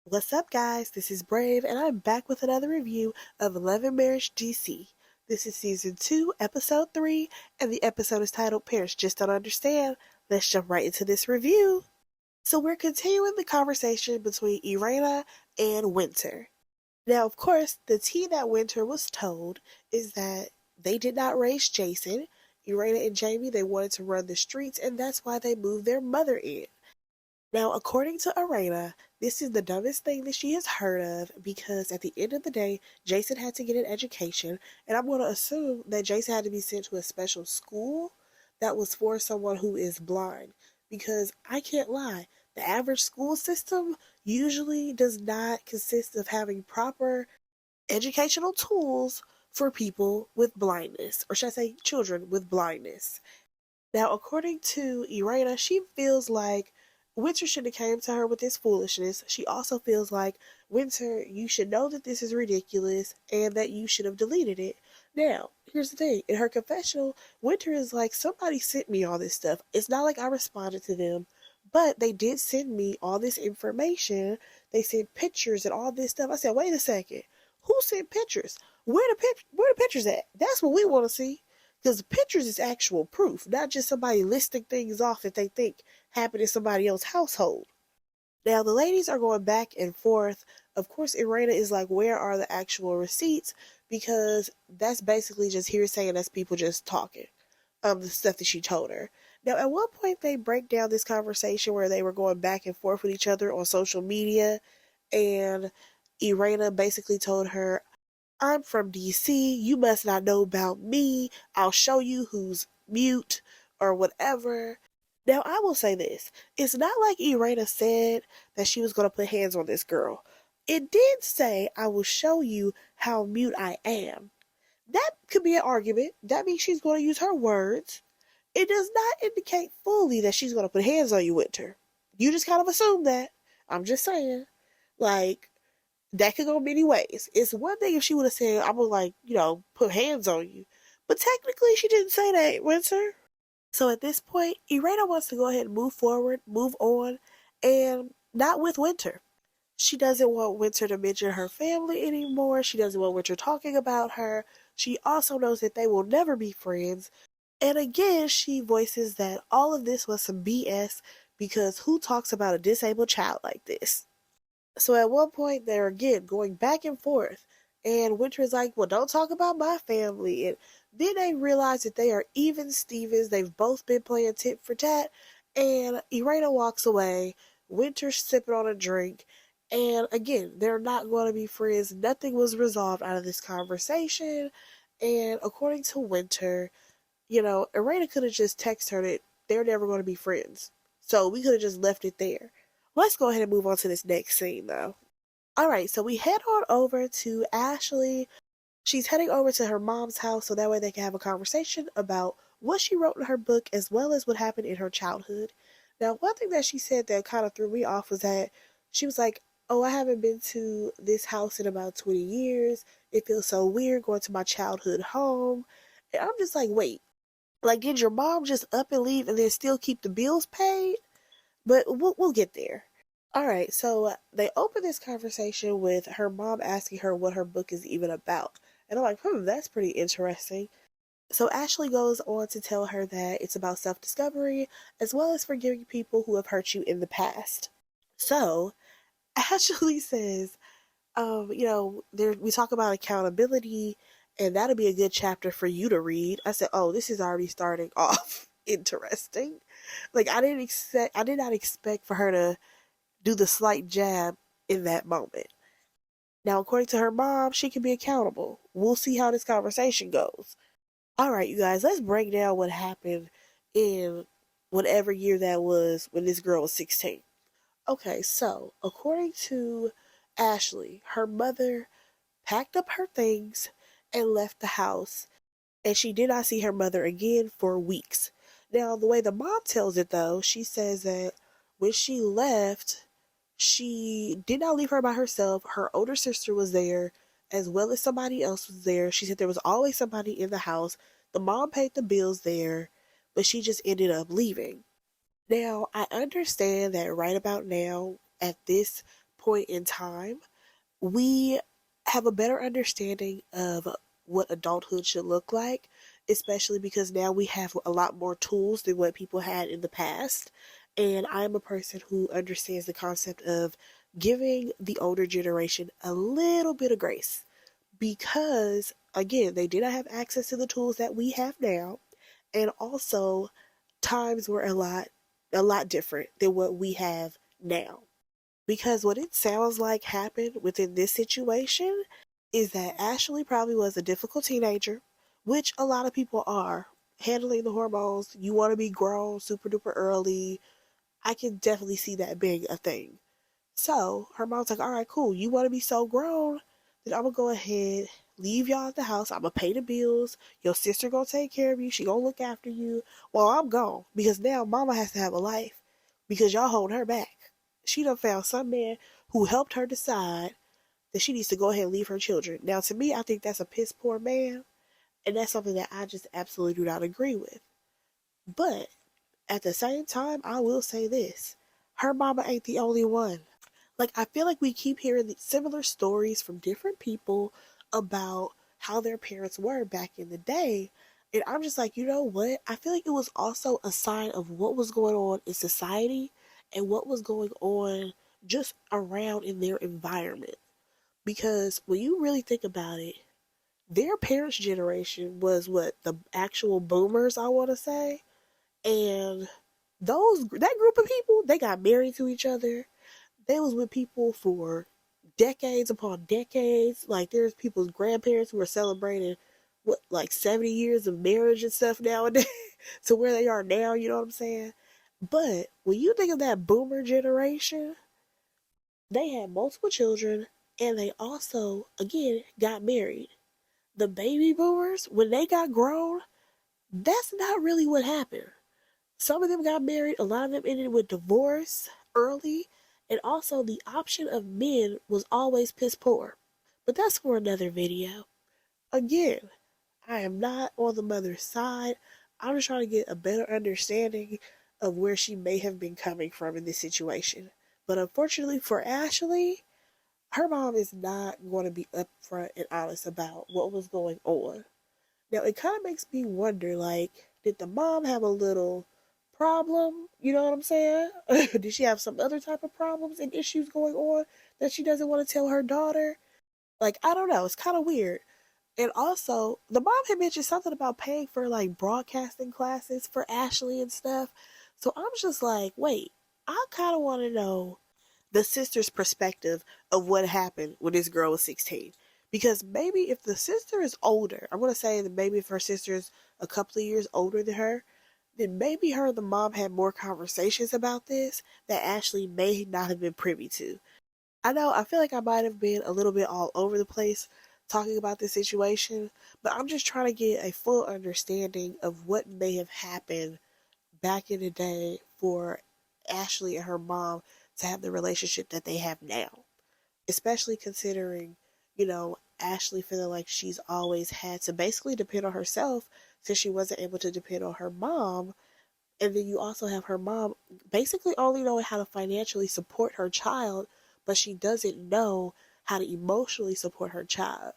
What's up, guys? This is Brave, and I'm back with another review of Love and Marriage DC. This is season 2, episode 3, and the episode is titled Parents Just Don't Understand. Let's jump right into this review. So, we're continuing the conversation between Irena and Winter. Now, of course, the tea that Winter was told is that they did not raise Jason. Irena and Jamie, they wanted to run the streets, and that's why they moved their mother in. Now, according to Arena, this is the dumbest thing that she has heard of because at the end of the day, Jason had to get an education, and I'm going to assume that Jason had to be sent to a special school that was for someone who is blind. Because I can't lie, the average school system usually does not consist of having proper educational tools for people with blindness, or should I say children with blindness. Now, according to Irena, she feels like Winter shouldn't have came to her with this foolishness. She also feels like, Winter, you should know that this is ridiculous and that you should have deleted it. Now, here's the thing. In her confessional, Winter is like, somebody sent me all this stuff. It's not like I responded to them, but they did send me all this information. They sent pictures and all this stuff. I said, wait a second. Who sent pictures? Where the pictures at? That's what we want to see. Because the pictures is actual proof, not just somebody listing things off that they think happened in somebody else's household. Now, the ladies are going back and forth. Of course, Irena is like, where are the actual receipts? Because that's basically just hearsay and that's people just talking. The stuff that she told her. Now, at one point, they break down this conversation where they were going back and forth with each other on social media. And Irena basically told her, I'm from DC. You must not know about me. I'll show you who's mute or whatever. Now, I will say this. It's not like Irena said that she was going to put hands on this girl. It did say, I will show you how mute I am. That could be an argument. That means she's going to use her words. It does not indicate fully that she's going to put hands on you, Winter. You just kind of assume that. I'm just saying. Like, that could go many ways. It's one thing if she would have said, I'm gonna put hands on you. But technically she didn't say that, Winter. So at this point, Irena wants to go ahead and move forward, move on, and not with Winter. She doesn't want Winter to mention her family anymore. She doesn't want Winter talking about her. She also knows that they will never be friends. And again, she voices that all of this was some BS because who talks about a disabled child like this? So at one point, they're again going back and forth. And Winter's like, well, don't talk about my family. And then they realize that they are even Stevens. They've both been playing tit for tat. And Irena walks away. Winter's sipping on a drink. And again, they're not going to be friends. Nothing was resolved out of this conversation. And according to Winter, Irena could have just texted her that they're never going to be friends. So we could have just left it there. Let's go ahead and move on to this next scene, though. All right, so we head on over to Ashley. She's heading over to her mom's house so that way they can have a conversation about what she wrote in her book as well as what happened in her childhood. Now, one thing that she said that kind of threw me off was that she was like, oh, I haven't been to this house in about 20 years. It feels so weird going to my childhood home. And I'm just like, wait, like, did your mom just up and leave and then still keep the bills paid? But we'll get there. All right, so they open this conversation with her mom asking her what her book is even about. And I'm like, that's pretty interesting. So Ashley goes on to tell her that it's about self-discovery as well as forgiving people who have hurt you in the past. So Ashley says, we talk about accountability, and that'll be a good chapter for you to read. I said, oh, this is already starting off interesting. Like I did not expect for her to do the slight jab in that moment. Now, according to her mom, she can be accountable. We'll see how this conversation goes. All right, you guys, let's break down what happened in whatever year that was when this girl was 16. Okay, so according to Ashley, her mother packed up her things and left the house, and she did not see her mother again for weeks. Now, the way the mom tells it, though, she says that when she left, she did not leave her by herself. Her older sister was there, as well as somebody else was there. She said there was always somebody in the house. The mom paid the bills there, but she just ended up leaving. Now, I understand that right about now, at this point in time, we have a better understanding of what adulthood should look like, especially because now we have a lot more tools than what people had in the past. And I'm a person who understands the concept of giving the older generation a little bit of grace because, again, they did not have access to the tools that we have now. And also, times were a lot different than what we have now. Because what it sounds like happened within this situation is that Ashley probably was a difficult teenager, which a lot of people are. Handling the hormones, you want to be grown super duper early. I can definitely see that being a thing. So her mom's like, all right, cool. You want to be so grown? Then I'm going to go ahead, leave y'all at the house. I'm going to pay the bills. Your sister going to take care of you. She going to look after you while I'm gone. Because now mama has to have a life because y'all holding her back. She done found some man who helped her decide that she needs to go ahead and leave her children. Now, to me, I think that's a piss poor man. And that's something that I just absolutely do not agree with. But at the same time, I will say this. Her mama ain't the only one. Like, I feel like we keep hearing these similar stories from different people about how their parents were back in the day. And I'm just like, you know what? I feel like it was also a sign of what was going on in society and what was going on just around in their environment. Because when you really think about it, their parents' generation was what? The actual boomers, I want to say. And that group of people, they got married to each other. They was with people for decades upon decades. Like there's people's grandparents who are celebrating what like 70 years of marriage and stuff nowadays to where they are now, you know what I'm saying? But when you think of that boomer generation, they had multiple children and they also again got married. The baby boomers, when they got grown, that's not really what happened. Some of them got married, a lot of them ended with divorce early, and also the option of men was always piss poor. But that's for another video. Again, I am not on the mother's side. I'm just trying to get a better understanding of where she may have been coming from in this situation. But unfortunately for Ashley, her mom is not going to be upfront and honest about what was going on. Now, it kind of makes me wonder, like, did the mom have a little problem? You know what I'm saying? Did she have some other type of problems and issues going on that she doesn't want to tell her daughter? Like, I don't know. It's kind of weird. And also, the mom had mentioned something about paying for, like, broadcasting classes for Ashley and stuff. So I'm just like, wait, I kind of want to know the sister's perspective of what happened when this girl was 16. Because maybe if the sister is older, I'm going to say that maybe if her sister is a couple of years older than her, then maybe her and the mom had more conversations about this that Ashley may not have been privy to. I know, I feel like I might have been a little bit all over the place talking about this situation, but I'm just trying to get a full understanding of what may have happened back in the day for Ashley and her mom to have the relationship that they have now. Especially considering, Ashley feeling like she's always had to basically depend on herself since she wasn't able to depend on her mom. And then you also have her mom basically only knowing how to financially support her child, but she doesn't know how to emotionally support her child.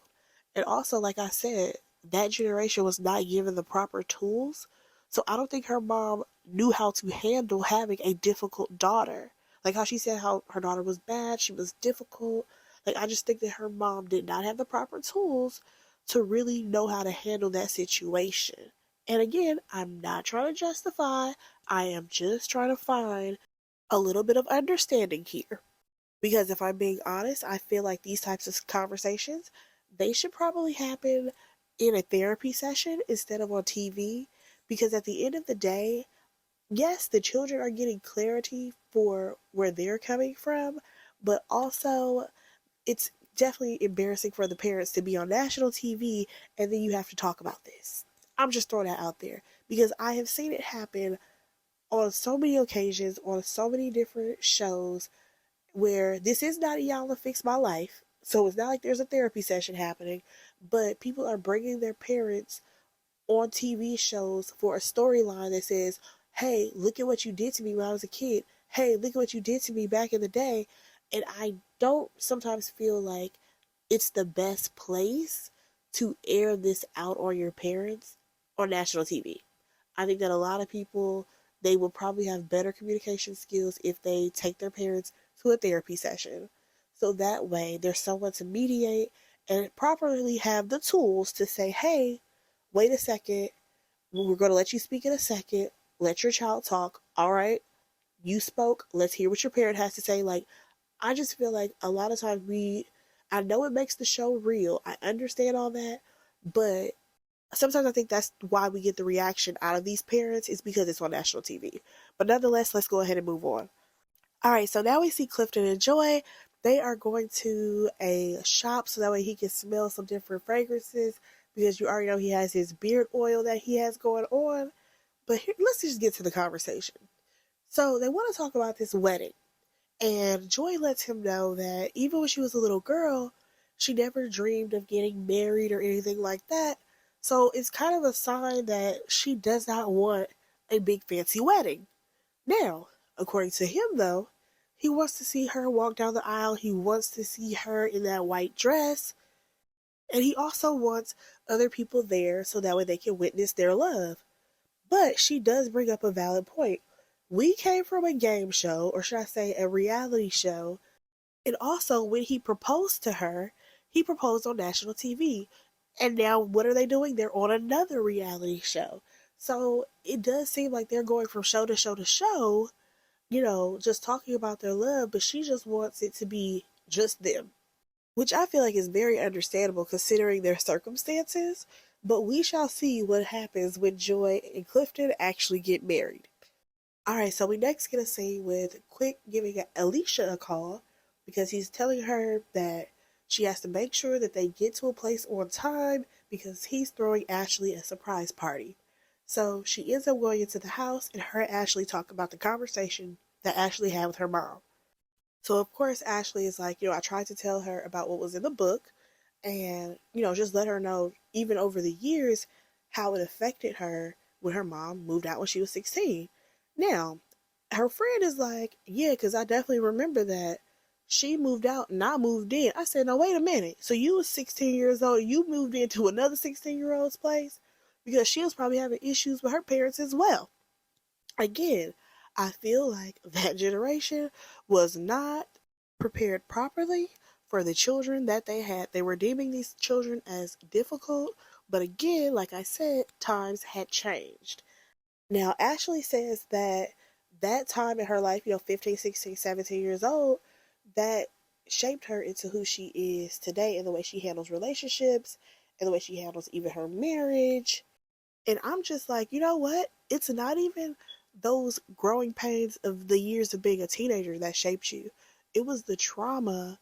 And also, like I said, that generation was not given the proper tools. So I don't think her mom knew how to handle having a difficult daughter. Like how she said how her daughter was bad, she was difficult. Like I just think that her mom did not have the proper tools to really know how to handle that situation. And again, I'm not trying to justify, I am just trying to find a little bit of understanding here. Because if I'm being honest, I feel like these types of conversations, they should probably happen in a therapy session instead of on TV. Because at the end of the day, yes, the children are getting clarity for where they're coming from, but also it's definitely embarrassing for the parents to be on national TV and then you have to talk about this. I'm just throwing that out there because I have seen it happen on so many occasions, on so many different shows where this is not Iyanla Fix My Life. So it's not like there's a therapy session happening, but people are bringing their parents on TV shows for a storyline that says, hey, look at what you did to me when I was a kid. Hey, look at what you did to me back in the day. And I don't sometimes feel like it's the best place to air this out on your parents on national TV. I think that a lot of people, they will probably have better communication skills if they take their parents to a therapy session. So that way there's someone to mediate and properly have the tools to say, hey, wait a second, we're going to let you speak in a second. Let your child talk. All right, you spoke. Let's hear what your parent has to say. Like, I just feel like a lot of times I know it makes the show real. I understand all that, but sometimes I think that's why we get the reaction out of these parents is because it's on national TV. But nonetheless, let's go ahead and move on. All right, so now we see Clifton and Joy. They are going to a shop so that way he can smell some different fragrances because you already know he has his beard oil that he has going on. But here, let's just get to the conversation. So they want to talk about this wedding. And Joy lets him know that even when she was a little girl, she never dreamed of getting married or anything like that. So it's kind of a sign that she does not want a big fancy wedding. Now, according to him though, he wants to see her walk down the aisle. He wants to see her in that white dress. And he also wants other people there so that way they can witness their love. But she does bring up a valid point. We came from a game show, or should I say a reality show, and also when he proposed to her, he proposed on national TV. And now what are they doing? They're on another reality show. So it does seem like they're going from show to show to show, just talking about their love, but she just wants it to be just them, which I feel like is very understandable considering their circumstances. But we shall see what happens when Joy and Clifton actually get married. Alright, so we next get a scene with Quick giving Alicia a call because he's telling her that she has to make sure that they get to a place on time because he's throwing Ashley a surprise party. So she ends up going into the house and her and Ashley talk about the conversation that Ashley had with her mom. So of course Ashley is like, I tried to tell her about what was in the book and, just let her know even over the years how it affected her when her mom moved out when she was 16. Now, her friend is like, yeah, because I definitely remember that she moved out and I moved in. I said, no, wait a minute. So you was 16 years old. You moved into another 16-year-old's place? Because she was probably having issues with her parents as well. Again, I feel like that generation was not prepared properly for the children that they had. They were deeming these children as difficult. But again, like I said, times had changed. Now, Ashley says that time in her life, 15, 16, 17 years old, that shaped her into who she is today and the way she handles relationships and the way she handles even her marriage. And I'm just like, you know what? It's not even those growing pains of the years of being a teenager that shaped you. It was the trauma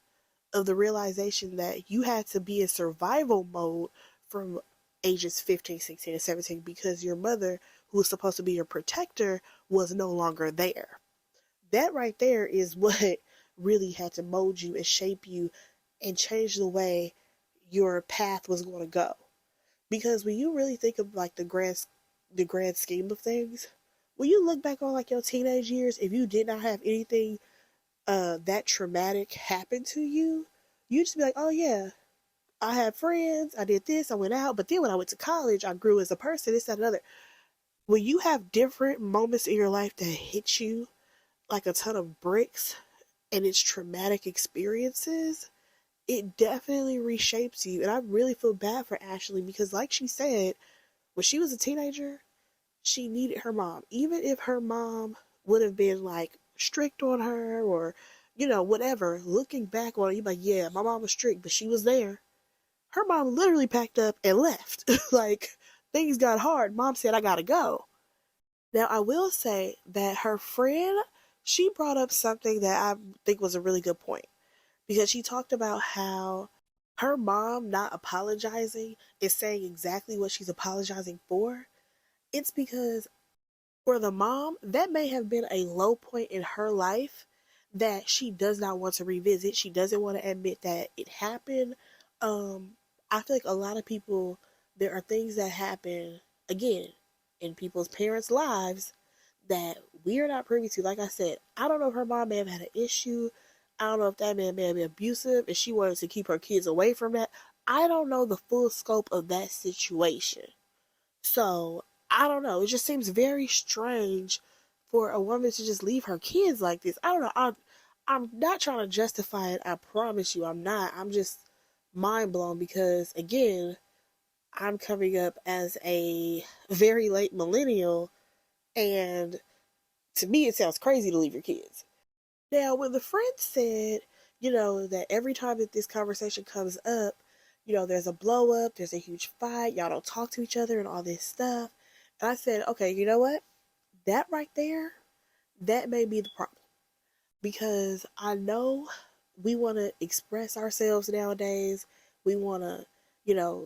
of the realization that you had to be in survival mode from ages 15, 16, and 17 because your mother, who was supposed to be your protector, was no longer there. That right there is what really had to mold you and shape you and change the way your path was going to go. Because when you really think of like the grand scheme of things, when you look back on like your teenage years, if you did not have anything that traumatic happen to you, you just be like, oh yeah, I had friends, I did this, I went out, but then when I went to college, I grew as a person, this, that, and other. When you have different moments in your life that hit you like a ton of bricks and it's traumatic experiences, it definitely reshapes you. And I really feel bad for Ashley because, like she said, when she was a teenager, she needed her mom. Even if her mom would have been like strict on her or, whatever, looking back on it, you're like, yeah, my mom was strict, but she was there. Her mom literally packed up and left. Like, things got hard. Mom said, I gotta go. Now, I will say that her friend, she brought up something that I think was a really good point because she talked about how her mom not apologizing is saying exactly what she's apologizing for. It's because for the mom, that may have been a low point in her life that she does not want to revisit. She doesn't want to admit that it happened. Um, I feel like a lot of people, there are things that happen, again, in people's parents' lives that we are not privy to. Like I said, I don't know if her mom may have had an issue. I don't know if that man may be abusive and she wanted to keep her kids away from that. I don't know the full scope of that situation. So, I don't know. It just seems very strange for a woman to just leave her kids like this. I don't know. I'm not trying to justify it. I promise you I'm not. I'm just mind blown because, again, I'm coming up as a very late millennial, and to me, it sounds crazy to leave your kids. Now, when the friend said, that every time that this conversation comes up, there's a blow up, there's a huge fight, y'all don't talk to each other and all this stuff. And I said, okay, you know what? That right there, that may be the problem. Because I know we want to express ourselves nowadays. We want to,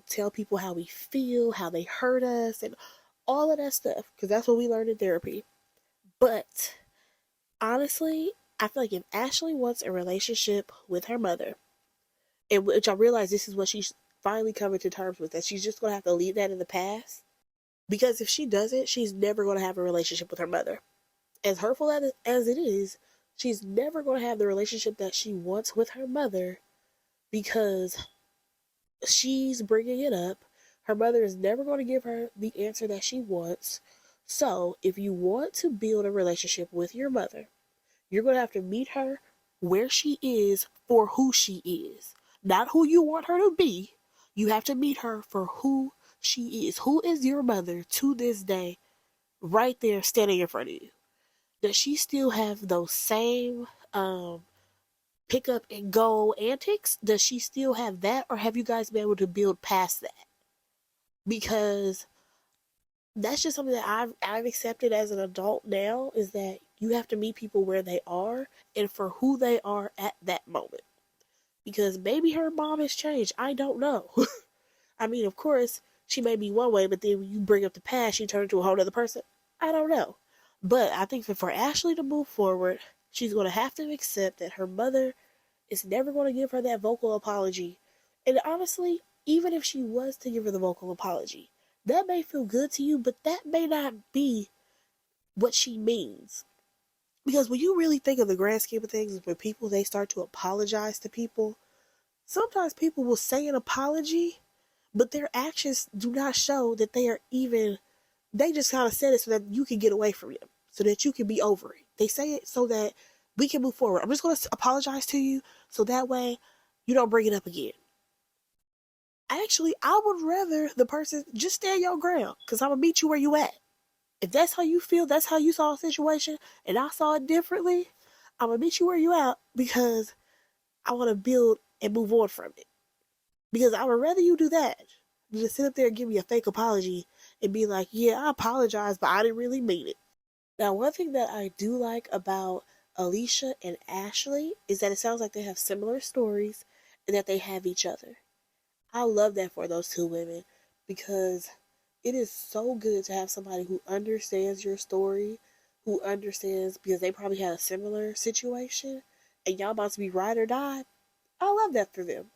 tell people how we feel, how they hurt us, and all of that stuff. Because that's what we learned in therapy. But honestly, I feel like if Ashley wants a relationship with her mother, and which I realize this is what she's finally coming to terms with, that she's just going to have to leave that in the past. Because if she doesn't, she's never going to have a relationship with her mother. As hurtful as it is, she's never going to have the relationship that she wants with her mother because she's bringing it up. Her mother is never going to give her the answer that she wants. So, if you want to build a relationship with your mother, you're going to have to meet her where she is for who she is. Not who you want her to be. You have to meet her for who she is. Who is your mother to this day, right there standing in front of you? Does she still have those same pick up and go antics? Does she still have that? Or have you guys been able to build past that? Because that's just something that I've accepted as an adult now, is that you have to meet people where they are and for who they are at that moment. Because maybe her mom has changed. I don't know. I mean, of course, she may be one way, but then when you bring up the past, she turns into a whole other person. I don't know. But I think that for Ashley to move forward, she's going to have to accept that her mother is never going to give her that vocal apology. And honestly, even if she was to give her the vocal apology, that may feel good to you, but that may not be what she means. Because when you really think of the grand scheme of things, when people, they start to apologize to people, sometimes people will say an apology, but their actions do not show that they are even, they just kind of said it so that you can get away from them, so that you can be over it. They say it so that we can move forward. I'm just going to apologize to you so that way you don't bring it up again. Actually, I would rather the person just stand your ground, because I'm going to meet you where you at. If that's how you feel, that's how you saw a situation, and I saw it differently, I'm going to meet you where you at because I want to build and move on from it. Because I would rather you do that than to sit up there and give me a fake apology and be like, yeah, I apologize, but I didn't really mean it. Now, one thing that I do like about Alicia and Ashley is that it sounds like they have similar stories and that they have each other. I love that for those two women because it is so good to have somebody who understands your story, who understands, because they probably had a similar situation and y'all about to be ride or die. I love that for them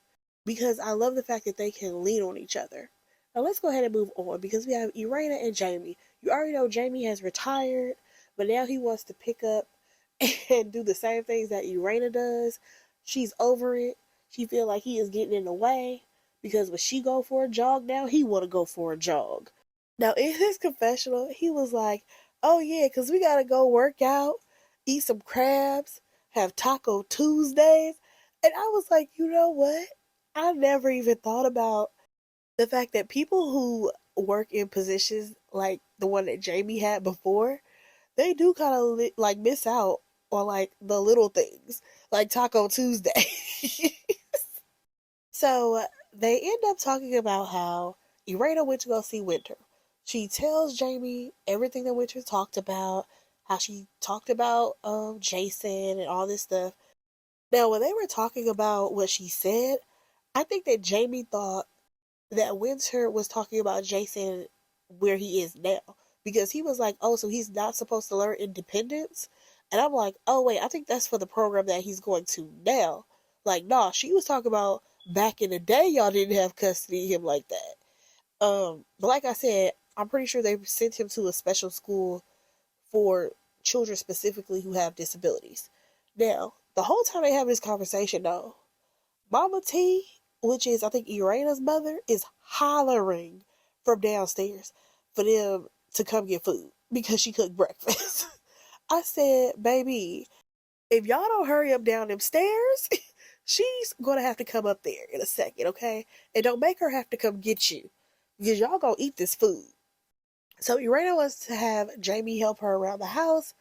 because I love the fact that they can lean on each other. Now let's go ahead and move on because we have Irena and Jamie. You already know Jamie has retired, but now he wants to pick up and do the same things that Irena does. She's over it. She feel like he is getting in the way because when she go for a jog now, he want to go for a jog. Now in his confessional, he was like, "Oh yeah, cause we gotta go work out, eat some crabs, have Taco Tuesdays," and I was like, you know what? I never even thought about the fact that people who work in positions like the one that Jamie had before, they do kind of like miss out on like the little things, like Taco Tuesday. So they end up talking about how Irena went to go see Winter. She tells Jamie everything that Winter talked about, how she talked about Jason and all this stuff. Now, when they were talking about what she said, I think that Jamie thought that Winter was talking about Jason where he is now. Because he was like, oh, so he's not supposed to learn independence? And I'm like, oh, wait, I think that's for the program that he's going to now. Like, nah, she was talking about back in the day, y'all didn't have custody of him like that. But like I said, I'm pretty sure they sent him to a special school for children specifically who have disabilities. Now, The whole time they have this conversation, though, Mama T, which is, I think, Irana's mother, is hollering from downstairs for them to come get food because she cooked breakfast. I said, baby, if y'all don't hurry up down them stairs, she's going to have to come up there in a second, okay? And don't make her have to come get you because y'all going to eat this food. So Irena wants to have Jamie help her around the house.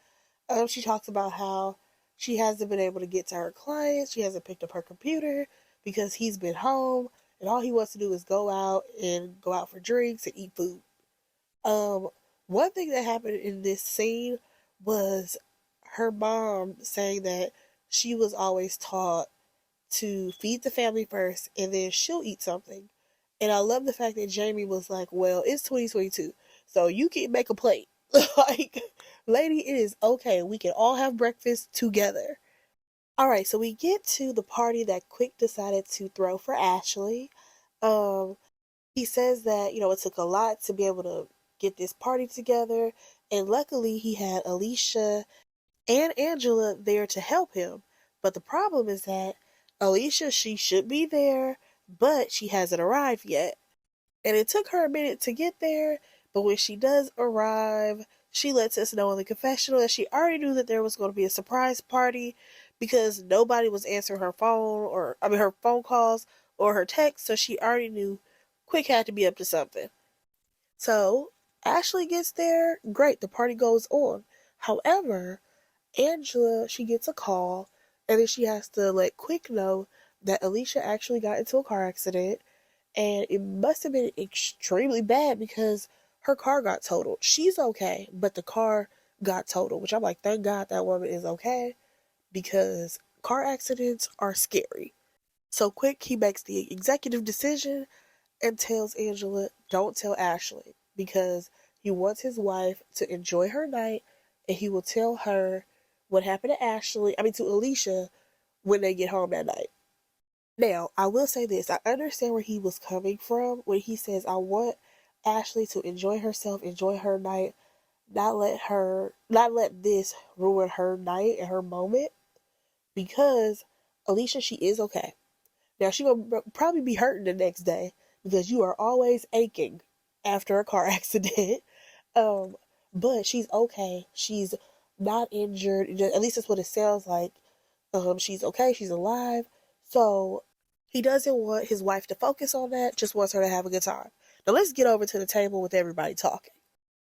She talks about how she hasn't been able to get to her clients. She hasn't picked up her computer because he's been home, and all he wants to do is go out for drinks and eat food. Um, One thing that happened in this scene was her mom saying that she was always taught to feed the family first and then she'll eat something. And I love the fact that Jamie was like, well, it's 2022, so you can make a plate. Like, lady, it is okay. We can all have breakfast together. All right, so we get to the party that Quick decided to throw for Ashley. Um, he says that, it took a lot to be able to get this party together, and luckily he had Alicia and Angela there to help him. But the problem is that Alicia, she should be there, but she hasn't arrived yet. And it took her a minute to get there, but when she does arrive, she lets us know in the confessional that she already knew that there was going to be a surprise party because nobody was answering her her phone calls or her texts, so she already knew Quick had to be up to something. So Ashley gets there, great, the party goes on. However, Angela, she gets a call, and then she has to let Quick know that Alicia actually got into a car accident, and it must have been extremely bad because her car got totaled. She's okay, but the car got totaled, which I'm like, thank God that woman is okay, because car accidents are scary. So Quick, he makes the executive decision and tells Angela, don't tell Ashley, because he wants his wife to enjoy her night, and he will tell her what happened to Alicia, when they get home that night. Now, I will say this, I understand where he was coming from when he says, I want Ashley to enjoy herself, enjoy her night, not let this ruin her night and her moment, because Alicia, she is okay. Now, she will probably be hurting the next day because you are always aching after a car accident. Um, but she's okay. She's not injured. At least that's what it sounds like. She's okay. She's alive. So he doesn't want his wife to focus on that. Just wants her to have a good time. Now let's get over to the table with everybody talking.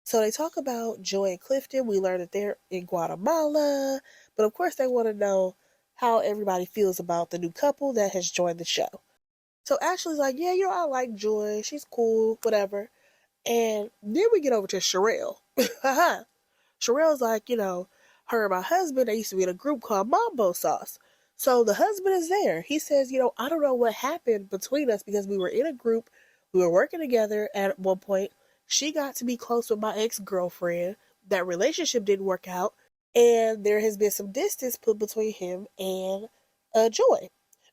So they talk about Joy and Clifton. We learn that they're in Guatemala. But of course they want to know how everybody feels about the new couple that has joined the show. So Ashley's like, yeah, I like Joy. She's cool, whatever. And then we get over to Sherelle. Sherelle's like, her and my husband, they used to be in a group called Mambo Sauce. So the husband is there. He says, I don't know what happened between us because we were in a group. We were working together at one point. She got to be close with my ex-girlfriend. That relationship didn't work out. And there has been some distance put between him and Joy.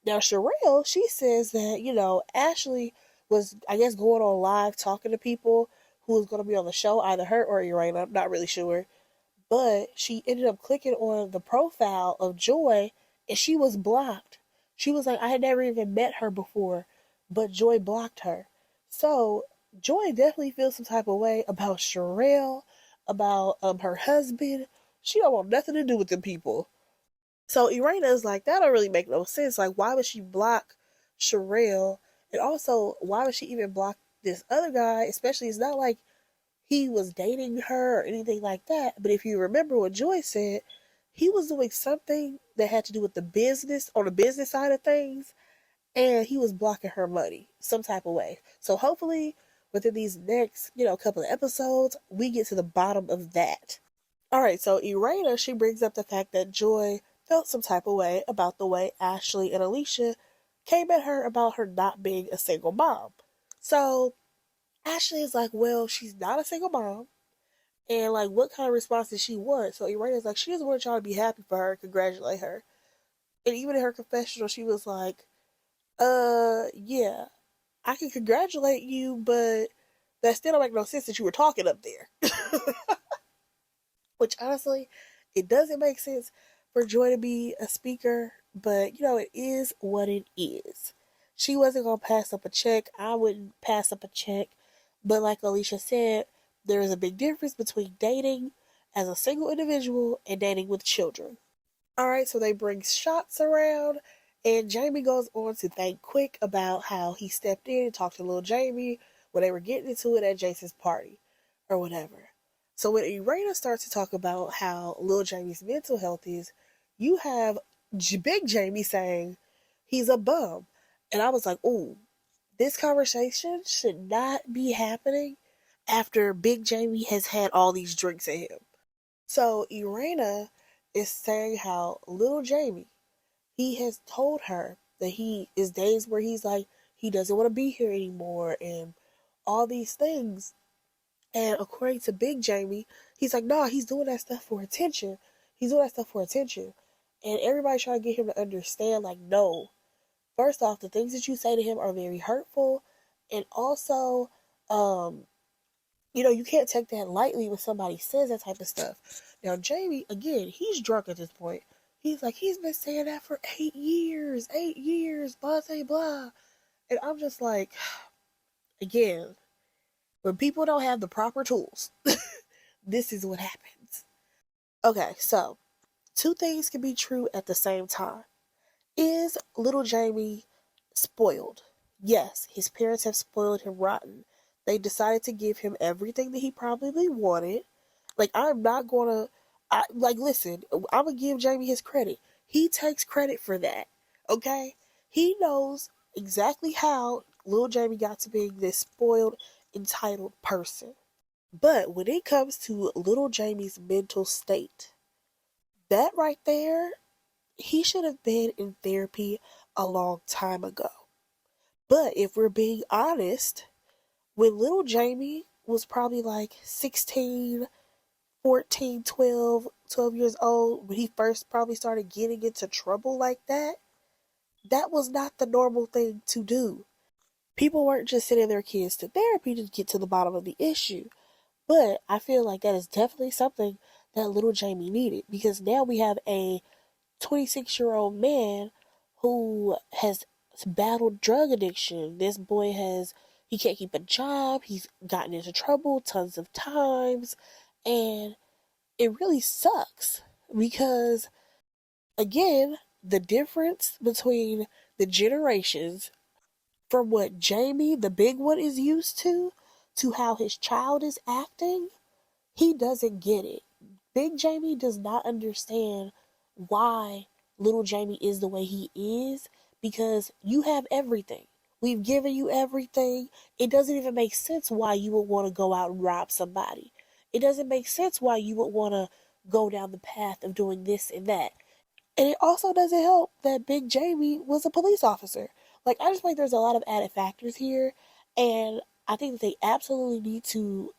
Now, Sherelle, she says that, Ashley was, I guess, going on live talking to people who was going to be on the show, either her or Irene, I'm not really sure. But she ended up clicking on the profile of Joy, and she was blocked. She was like, I had never even met her before, but Joy blocked her. So Joy definitely feels some type of way about Sherelle, about her husband. She don't want nothing to do with them people. So Irena is like, that don't really make no sense. Like, why would she block Sherelle? And also, why would she even block this other guy? Especially, it's not like he was dating her or anything like that. But if you remember what Joy said, he was doing something that had to do with the business, on the business side of things, and he was blocking her money some type of way. So hopefully, within these next, couple of episodes, we get to the bottom of that. All right, so Irena, she brings up the fact that Joy felt some type of way about the way Ashley and Alicia came at her about her not being a single mom. So Ashley is like, well, she's not a single mom. And like, what kind of response did she want? So Irena's like, she just wanted y'all to be happy for her, congratulate her. And even in her confessional, she was like, yeah, I can congratulate you, but that still don't make no sense that you were talking up there. Which honestly, it doesn't make sense for Joy to be a speaker, but it is what it is. She wasn't gonna pass up a check. I wouldn't pass up a check. But like Alicia said, there is a big difference between dating as a single individual and dating with children. Alright, so they bring shots around, and Jamie goes on to thank Quick about how he stepped in and talked to little Jamie when they were getting into it at Jason's party, or whatever. So when Irena starts to talk about how little Jamie's mental health is, you have Big Jamie saying he's a bum. And I was like, ooh, this conversation should not be happening after Big Jamie has had all these drinks at him. So Irena is saying how little Jamie, he has told her that he is days where he's like, he doesn't want to be here anymore and all these things. And according to Big Jamie, he's like, no, he's doing that stuff for attention. He's doing that stuff for attention. And everybody's trying to get him to understand, like, no. First off, the things that you say to him are very hurtful. And also, you can't take that lightly when somebody says that type of stuff. Now, Jamie, again, he's drunk at this point. He's like, he's been saying that for 8 years, blah, blah, blah. And I'm just like, again, when people don't have the proper tools, this is what happens. Okay, so 2 things can be true at the same time. Is little Jamie spoiled? Yes, his parents have spoiled him rotten. They decided to give him everything that he probably wanted. Like, I'm not gonna, listen, I'm gonna give Jamie his credit. He takes credit for that, okay? He knows exactly how little Jamie got to being this spoiled, entitled person. But when it comes to little Jamie's mental state, that right there, he should have been in therapy a long time ago. But if we're being honest, when little Jamie was probably like 16, 14, 12 years old, when he first probably started getting into trouble like that, that was not the normal thing to do. People weren't just sending their kids to therapy to get to the bottom of the issue. But I feel like that is definitely something that little Jamie needed, because now we have a 26-year-old man who has battled drug addiction. This boy he can't keep a job. He's gotten into trouble tons of times. And it really sucks because, again, the difference between the generations from what Jamie, the big one, is used to how his child is acting, he doesn't get it. Big Jamie does not understand why little Jamie is the way he is, because you have everything. We've given you everything. It doesn't even make sense why you would want to go out and rob somebody. It doesn't make sense why you would want to go down the path of doing this and that. And it also doesn't help that Big Jamie was a police officer. Like, I just think there's a lot of added factors here, and I think that they absolutely need to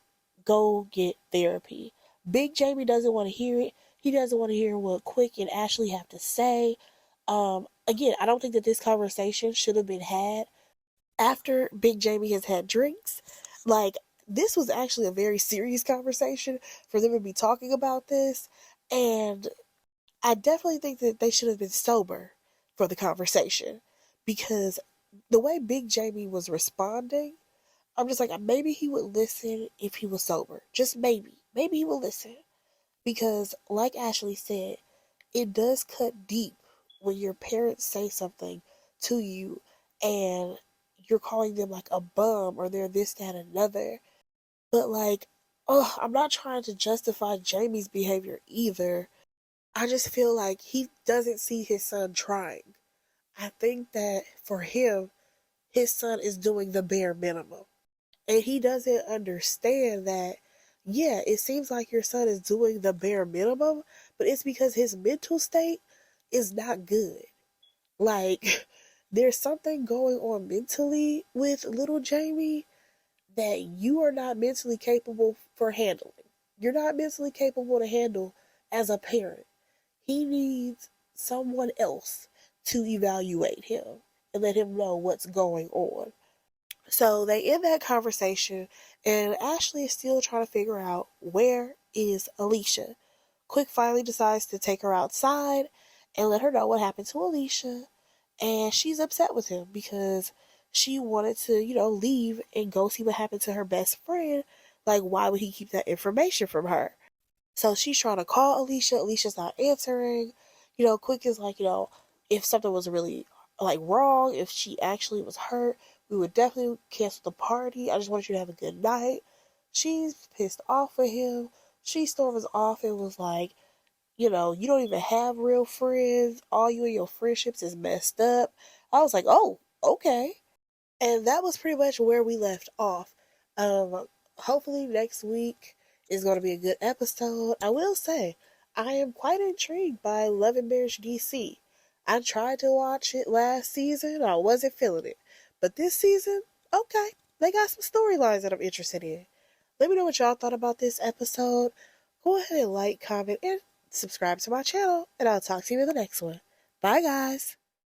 go get therapy. Big Jamie doesn't want to hear it. He doesn't want to hear what Quick and Ashley have to say. Again, I don't think that this conversation should have been had after Big Jamie has had drinks. Like, this was actually a very serious conversation for them to be talking about this. And I definitely think that they should have been sober for the conversation, because the way Big Jamie was responding, I'm just like, maybe he would listen if he was sober. Just maybe. Maybe he would listen. Because, like Ashley said, it does cut deep when your parents say something to you and you're calling them like a bum or they're this, that, another. But like, I'm not trying to justify Jamie's behavior either. I just feel like he doesn't see his son trying. I think that for him, his son is doing the bare minimum. And he doesn't understand that, yeah, it seems like your son is doing the bare minimum, but it's because his mental state is not good. Like, there's something going on mentally with little Jamie that you are not mentally capable for handling. You're not mentally capable to handle as a parent. He needs someone else to evaluate him and let him know what's going on. So they end that conversation, and Ashley is still trying to figure out, where is Alicia? Quick finally decides to take her outside and let her know what happened to Alicia. And she's upset with him because she wanted to, leave and go see what happened to her best friend. Like, why would he keep that information from her? So she's trying to call Alicia. Alicia's not answering. Quick is like, if something was really like wrong, if she actually was hurt, we would definitely cancel the party. I just want you to have a good night. She's pissed off with him. She storms off and was like, you don't even have real friends. All you and your friendships is messed up. I was like, oh, okay. And that was pretty much where we left off. Hopefully next week is going to be a good episode. I will say, I am quite intrigued by Love and Marriage DC. I tried to watch it last season. I wasn't feeling it. But this season, okay, they got some storylines that I'm interested in. Let me know what y'all thought about this episode. Go ahead and like, comment, and subscribe to my channel. And I'll talk to you in the next one. Bye, guys.